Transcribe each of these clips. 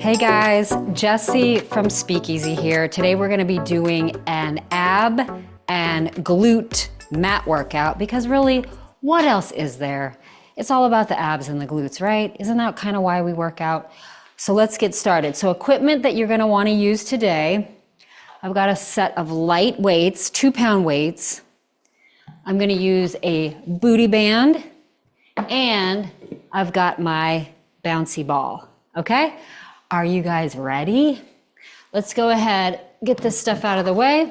Hey guys, Jessie from Speakeasy here. Today we're gonna be doing an ab and glute mat workout because really, what else is there? It's all about the abs and the glutes, right? Isn't that kind of why we work out? So let's get started. So equipment that you're gonna wanna use today, I've got a set of light weights, 2-pound weights. I'm gonna use a booty band and I've got my bouncy ball, okay? Are you guys ready? Let's go ahead, get this stuff out of the way.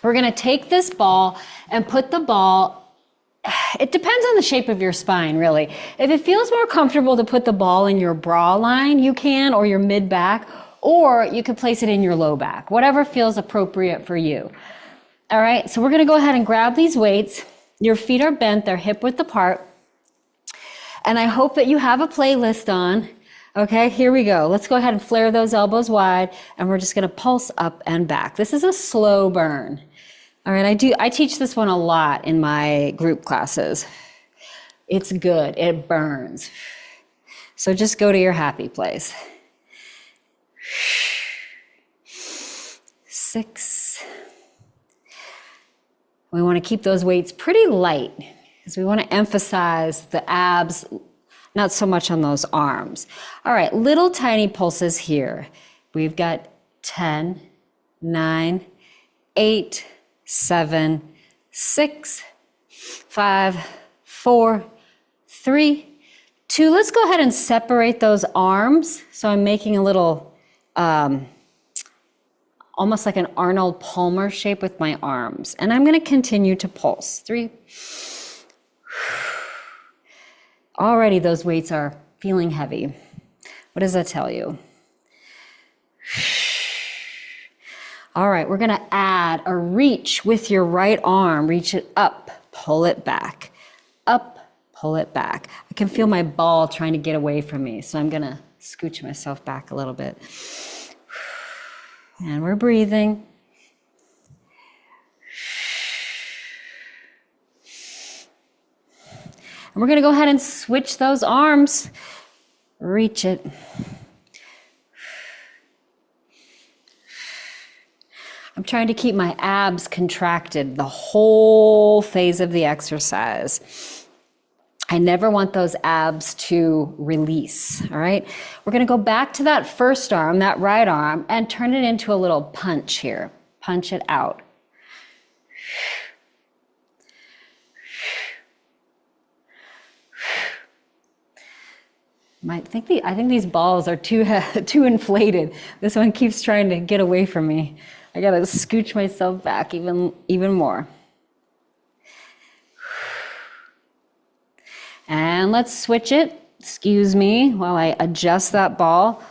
We're gonna take this ball and put the ball, it depends on the shape of your spine, really. If it feels more comfortable to put the ball in your bra line, you can, or your mid-back, or you could place it in your low back, whatever feels appropriate for you. All right, so we're gonna go ahead and grab these weights. Your feet are bent, they're hip width apart. And I hope that you have a playlist on. Okay, here we go. Let's go ahead and flare those elbows wide, and we're just gonna pulse up and back. This is a slow burn. All right, I teach this one a lot in my group classes. It's good, it burns. So just go to your happy place. 6. We wanna keep those weights pretty light because we wanna emphasize the abs, not so much on those arms. All right, little tiny pulses here. We've got 10, 9, 8, 7, 6, 5, 4, 3, 2. Let's go ahead and separate those arms. So I'm making a little, almost like an Arnold Palmer shape with my arms. And I'm gonna continue to pulse. 3. Already those weights are feeling heavy. What does that tell you? All right, we're gonna add a reach with your right arm. Reach it up, pull it back. Up, pull it back. I can feel my ball trying to get away from me, so I'm gonna scooch myself back a little bit. And we're breathing. And we're gonna go ahead and switch those arms. Reach it. I'm trying to keep my abs contracted the whole phase of the exercise. I never want those abs to release, all right? We're gonna go back to that first arm, that right arm, and turn it into a little punch here. Punch it out. I think these balls are too inflated. This one keeps trying to get away from me. I gotta scooch myself back even more. And let's switch it. Excuse me while I adjust that ball.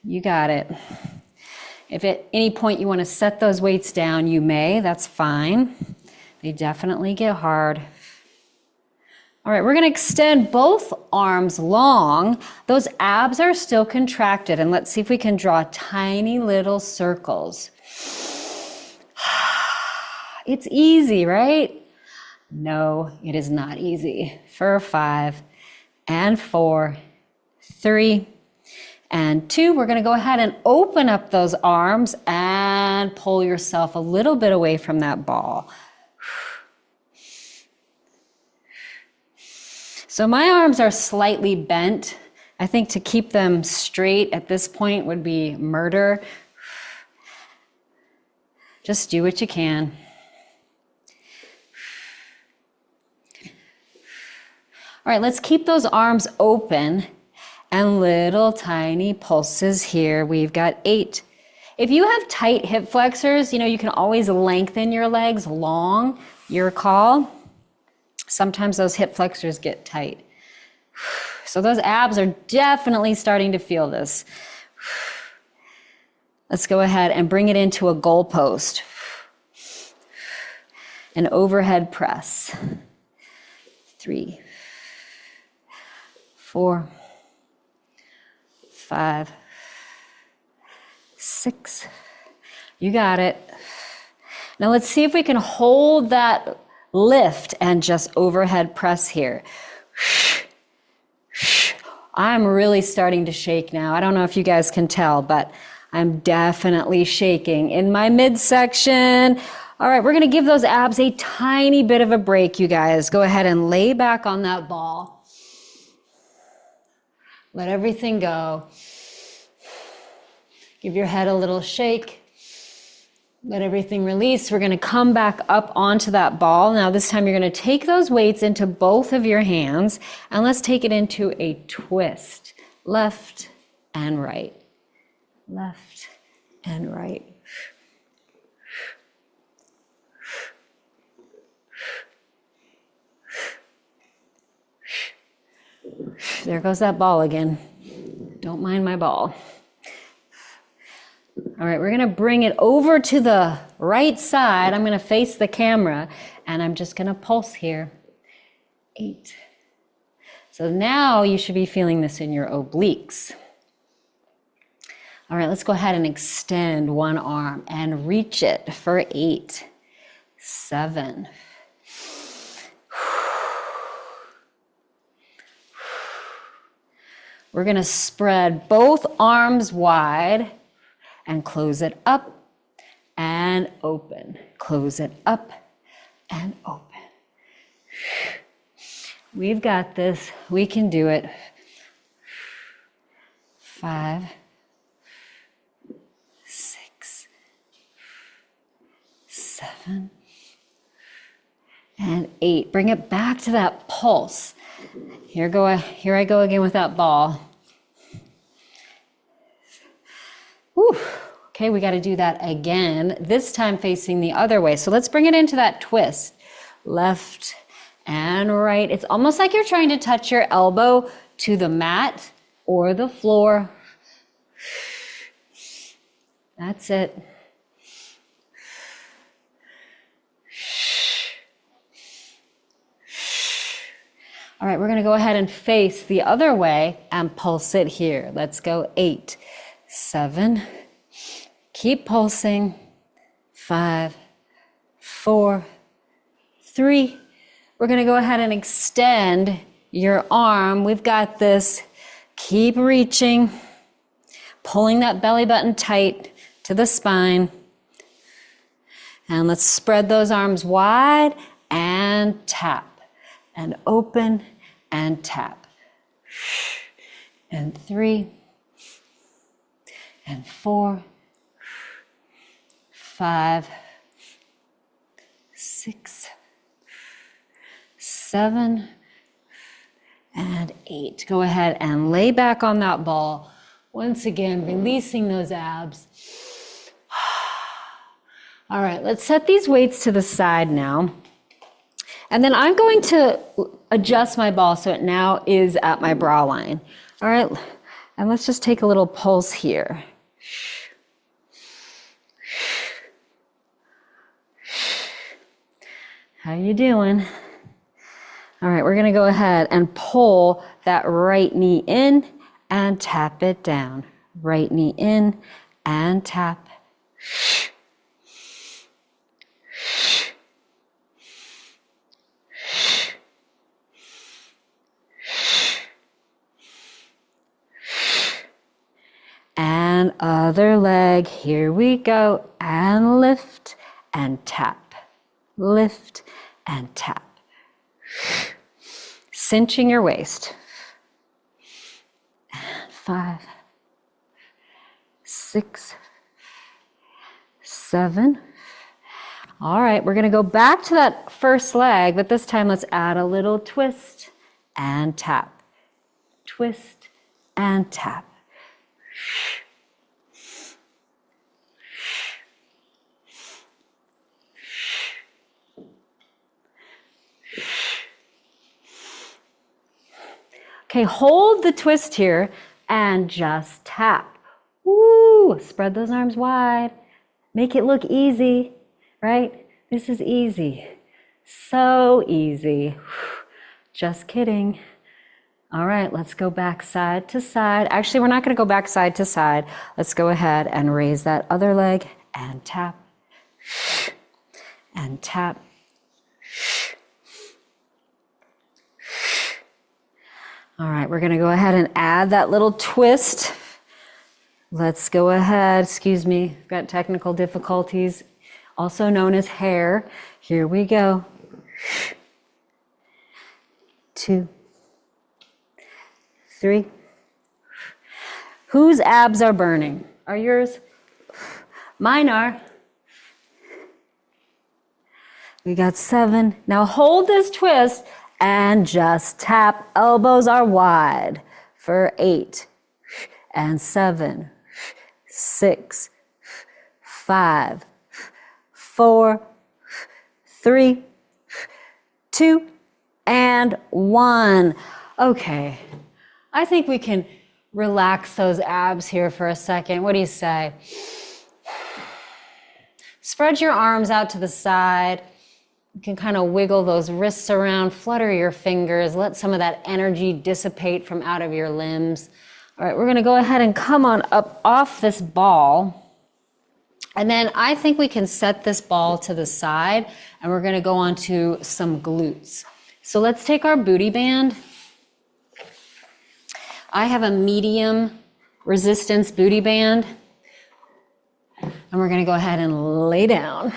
You got it. If at any point you want to set those weights down, you may. That's fine. They definitely get hard. All right, we're gonna extend both arms long. Those abs are still contracted, and let's see if we can draw tiny little circles. It's easy, right? No, it is not easy. For 5 and 4, 3 and 2. We're gonna go ahead and open up those arms and pull yourself a little bit away from that ball. So my arms are slightly bent. I think to keep them straight at this point would be murder. Just do what you can. All right, let's keep those arms open and little tiny pulses here. We've got 8. If you have tight hip flexors, you can always lengthen your legs long, your call. Sometimes those hip flexors get tight. So those abs are definitely starting to feel this. Let's go ahead and bring it into a goal post. An overhead press. 3, 4, 5, 6. You got it. Now let's see if we can hold that lift and just overhead press here. I'm really starting to shake now. I don't know if you guys can tell, but I'm definitely shaking in my midsection. All right, we're gonna give those abs a tiny bit of a break, you guys. Go ahead and lay back on that ball. Let everything go. Give your head a little shake. Let everything release. We're gonna come back up onto that ball. Now this time you're gonna take those weights into both of your hands and let's take it into a twist. Left and right. Left and right. There goes that ball again. Don't mind my ball. All right, we're gonna bring it over to the right side. I'm gonna face the camera and I'm just gonna pulse here. 8. So now you should be feeling this in your obliques. All right, let's go ahead and extend one arm and reach it for 8, 7. We're gonna spread both arms wide and close it up and open. Close it up and open. We've got this. We can do it. 5, 6, 7, and 8. Bring it back to that pulse. Here I go again with that ball. Whew. Okay, we got to do that again, this time facing the other way. So let's bring it into that twist. Left and right. It's almost like you're trying to touch your elbow to the mat or the floor. That's it. All right, we're going to go ahead and face the other way and pulse it here. Let's go. 8, 7. Keep pulsing. 5, 4, 3. We're going to go ahead and extend your arm. We've got this. Keep reaching, pulling that belly button tight to the spine. And let's spread those arms wide and tap and open and tap. And 3 and 4, 5, 6, 7, and 8. Go ahead and lay back on that ball. Once again, releasing those abs. All right, let's set these weights to the side now. And then I'm going to adjust my ball so it now is at my bra line. All right, and let's just take a little pulse here. How you doing? All right, we're gonna go ahead and pull that right knee in and tap it down. Right knee in and tap. And other leg, here we go. And lift and tap. Lift and tap. Cinching your waist. And 5, 6, 7. All right, we're going to go back to that first leg, but this time let's add a little twist and tap. Twist and tap. Okay, hold the twist here and just tap. Woo! Spread those arms wide. Make it look easy, right? This is easy. So easy. Just kidding. All right, let's go back side to side. Actually, we're not going to go back side to side. Let's go ahead and raise that other leg and tap. And tap. All right, we're gonna go ahead and add that little twist. Let's go ahead, excuse me, I've got technical difficulties, also known as hair. Here we go. 2, 3. Whose abs are burning? Are yours? Mine are. We got 7. Now hold this twist and just tap. Elbows are wide for 8 and 7, 6, 5, 4, 3, 2, and 1. Okay, I think we can relax those abs here for a second. What do you say? Spread your arms out to the side. You can kind of wiggle those wrists around, flutter your fingers, let some of that energy dissipate from out of your limbs. All right, we're gonna go ahead and come on up off this ball. And then I think we can set this ball to the side and we're gonna go on to some glutes. So let's take our booty band. I have a medium resistance booty band. And we're gonna go ahead and lay down.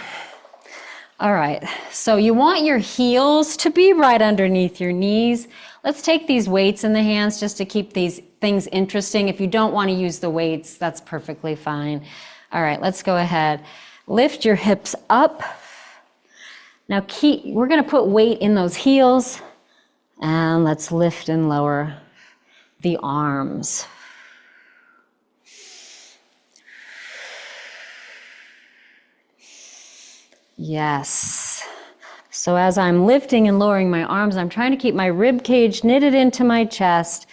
All right, so you want your heels to be right underneath your knees. Let's take these weights in the hands just to keep these things interesting. If you don't want to use the weights, that's perfectly fine. All right, let's go ahead. Lift your hips up. Now we're gonna put weight in those heels and let's lift and lower the arms. Yes. So as I'm lifting and lowering my arms, I'm trying to keep my rib cage knitted into my chest.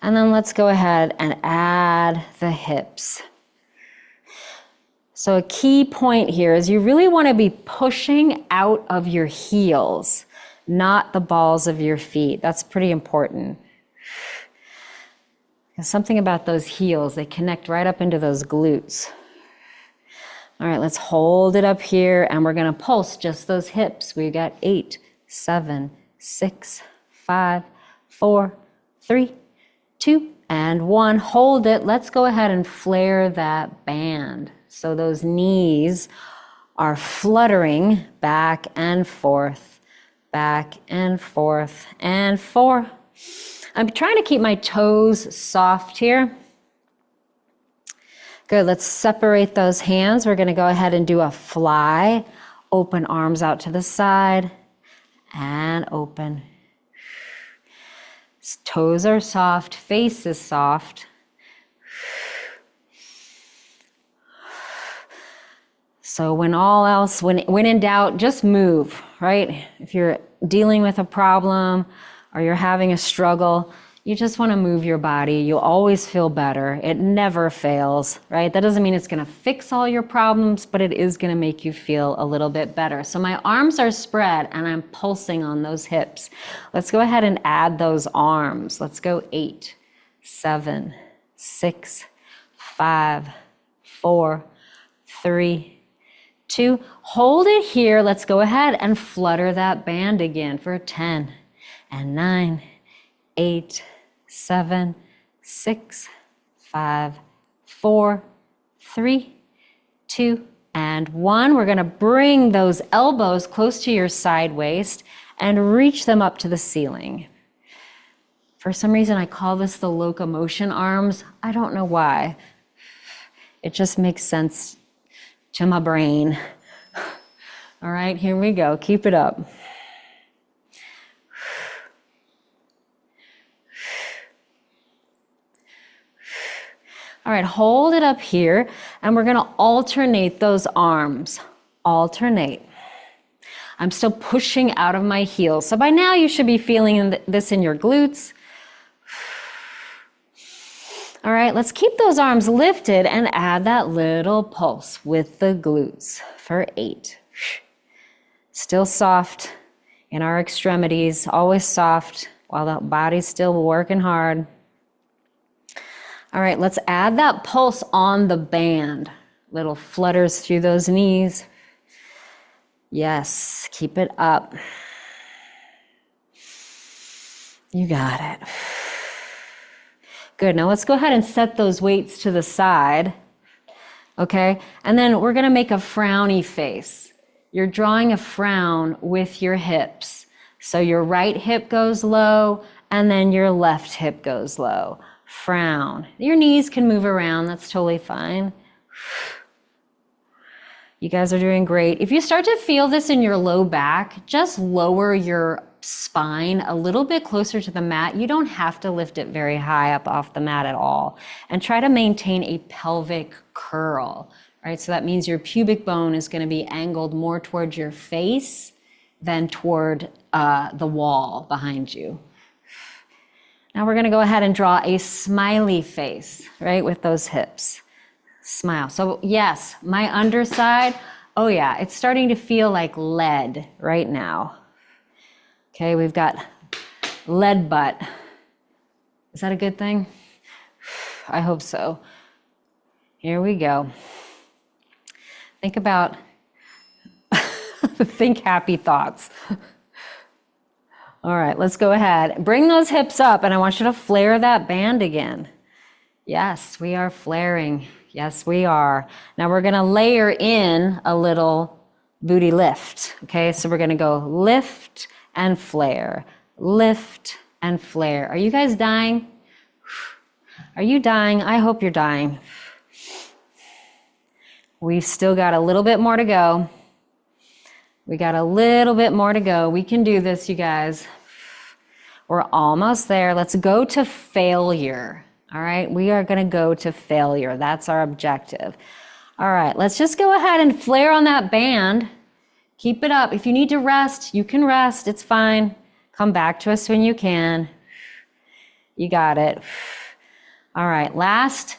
And then let's go ahead and add the hips. So a key point here is you really want to be pushing out of your heels, not the balls of your feet. That's pretty important. There's something about those heels, they connect right up into those glutes. All right, let's hold it up here and we're gonna pulse just those hips. We got 8, 7, 6, 5, 4, 3, 2, and 1. Hold it. Let's go ahead and flare that band. So those knees are fluttering back and forth, back and forth, and 4. I'm trying to keep my toes soft here. Good, let's separate those hands. We're gonna go ahead and do a fly. Open arms out to the side and open. Toes are soft, face is soft. So when in doubt, just move, right? If you're dealing with a problem or you're having a struggle, you just want to move your body. You'll always feel better. It never fails, right? That doesn't mean it's going to fix all your problems, but it is going to make you feel a little bit better. So my arms are spread and I'm pulsing on those hips. Let's go ahead and add those arms. Let's go 8, 7, 6, 5, 4, 3, 2. Hold it here. Let's go ahead and flutter that band again for 10 and 9, 8, 7, 6, 5, 4, 3, 2, and 1. We're going to bring those elbows close to your side waist and reach them up to the ceiling. For some reason, I call this the locomotion arms. I don't know why. It just makes sense to my brain. All right, here we go. Keep it up. All right, hold it up here, and we're gonna alternate those arms. Alternate. I'm still pushing out of my heels. So by now you should be feeling this in your glutes. All right, let's keep those arms lifted and add that little pulse with the glutes for 8. Still soft in our extremities, always soft while the body's still working hard. All right, let's add that pulse on the band. Little flutters through those knees. Yes, keep it up. You got it. Good, now let's go ahead and set those weights to the side, okay? And then we're gonna make a frowny face. You're drawing a frown with your hips. So your right hip goes low, and then your left hip goes low. Frown. Your knees can move around, that's totally fine. You guys are doing great. If you start to feel this in your low back, just lower your spine a little bit closer to the mat. You don't have to lift it very high up off the mat at all. And try to maintain a pelvic curl, right? So that means your pubic bone is going to be angled more towards your face than toward the wall behind you. Now we're going to go ahead and draw a smiley face, right, with those hips. Smile. So yes, my underside, oh yeah, it's starting to feel like lead right now. Okay, we've got lead butt. Is that a good thing? I hope so. Here we go. Think about, think happy thoughts. All right, let's go ahead. Bring those hips up, and I want you to flare that band again. Yes, we are flaring. Yes, we are. Now we're gonna layer in a little booty lift. Okay, so we're gonna go lift and flare, lift and flare. Are you guys dying? Are you dying? I hope you're dying. We've still got a little bit more to go. We got a little bit more to go. We can do this, you guys. We're almost there. Let's go to failure. All right, we are gonna go to failure. That's our objective. All right, let's just go ahead and flare on that band. Keep it up. If you need to rest, you can rest. It's fine. Come back to us when you can. You got it. All right, last,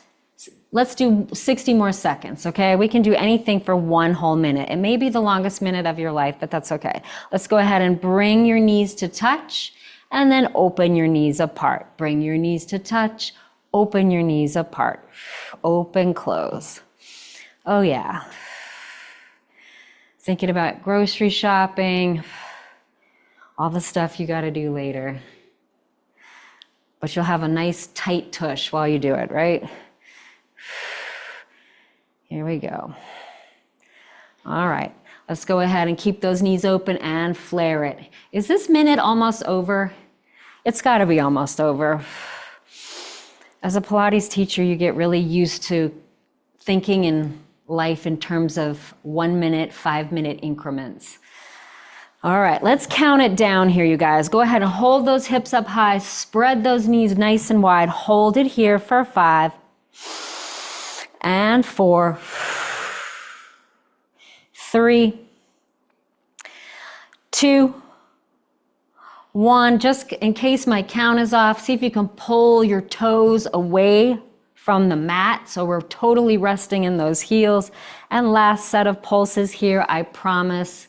let's do 60 more seconds, okay? We can do anything for 1 whole minute. It may be the longest minute of your life, but that's okay. Let's go ahead and bring your knees to touch and then open your knees apart. Bring your knees to touch, open your knees apart. Open, close. Oh yeah. Thinking about grocery shopping, all the stuff you gotta do later. But you'll have a nice tight tush while you do it, right? Here we go. All right, let's go ahead and keep those knees open and flare it. Is this minute almost over? It's gotta be almost over. As a Pilates teacher, you get really used to thinking in life in terms of 1 minute, 5 minute increments. All right, let's count it down here, you guys. Go ahead and hold those hips up high, spread those knees nice and wide. Hold it here for 5 and 4, 3, 2, 1. Just in case my count is off, see if you can pull your toes away from the mat, so we're totally resting in those heels. And last set of pulses here, I promise.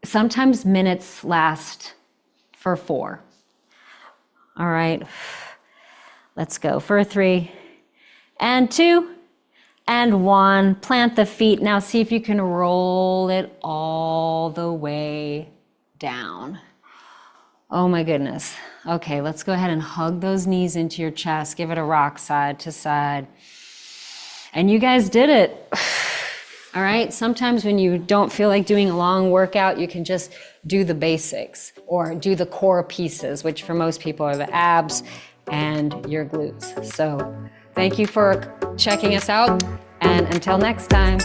Sometimes minutes last for 4. All right, let's go for 3 and 2 and 1. Plant the feet. Now see if you can roll it all the way down. Oh my goodness. Okay, let's go ahead and hug those knees into your chest. Give it a rock side to side. And you guys did it. All right, sometimes when you don't feel like doing a long workout, you can just do the basics or do the core pieces, which for most people are the abs and your glutes. So thank you for checking us out, and until next time.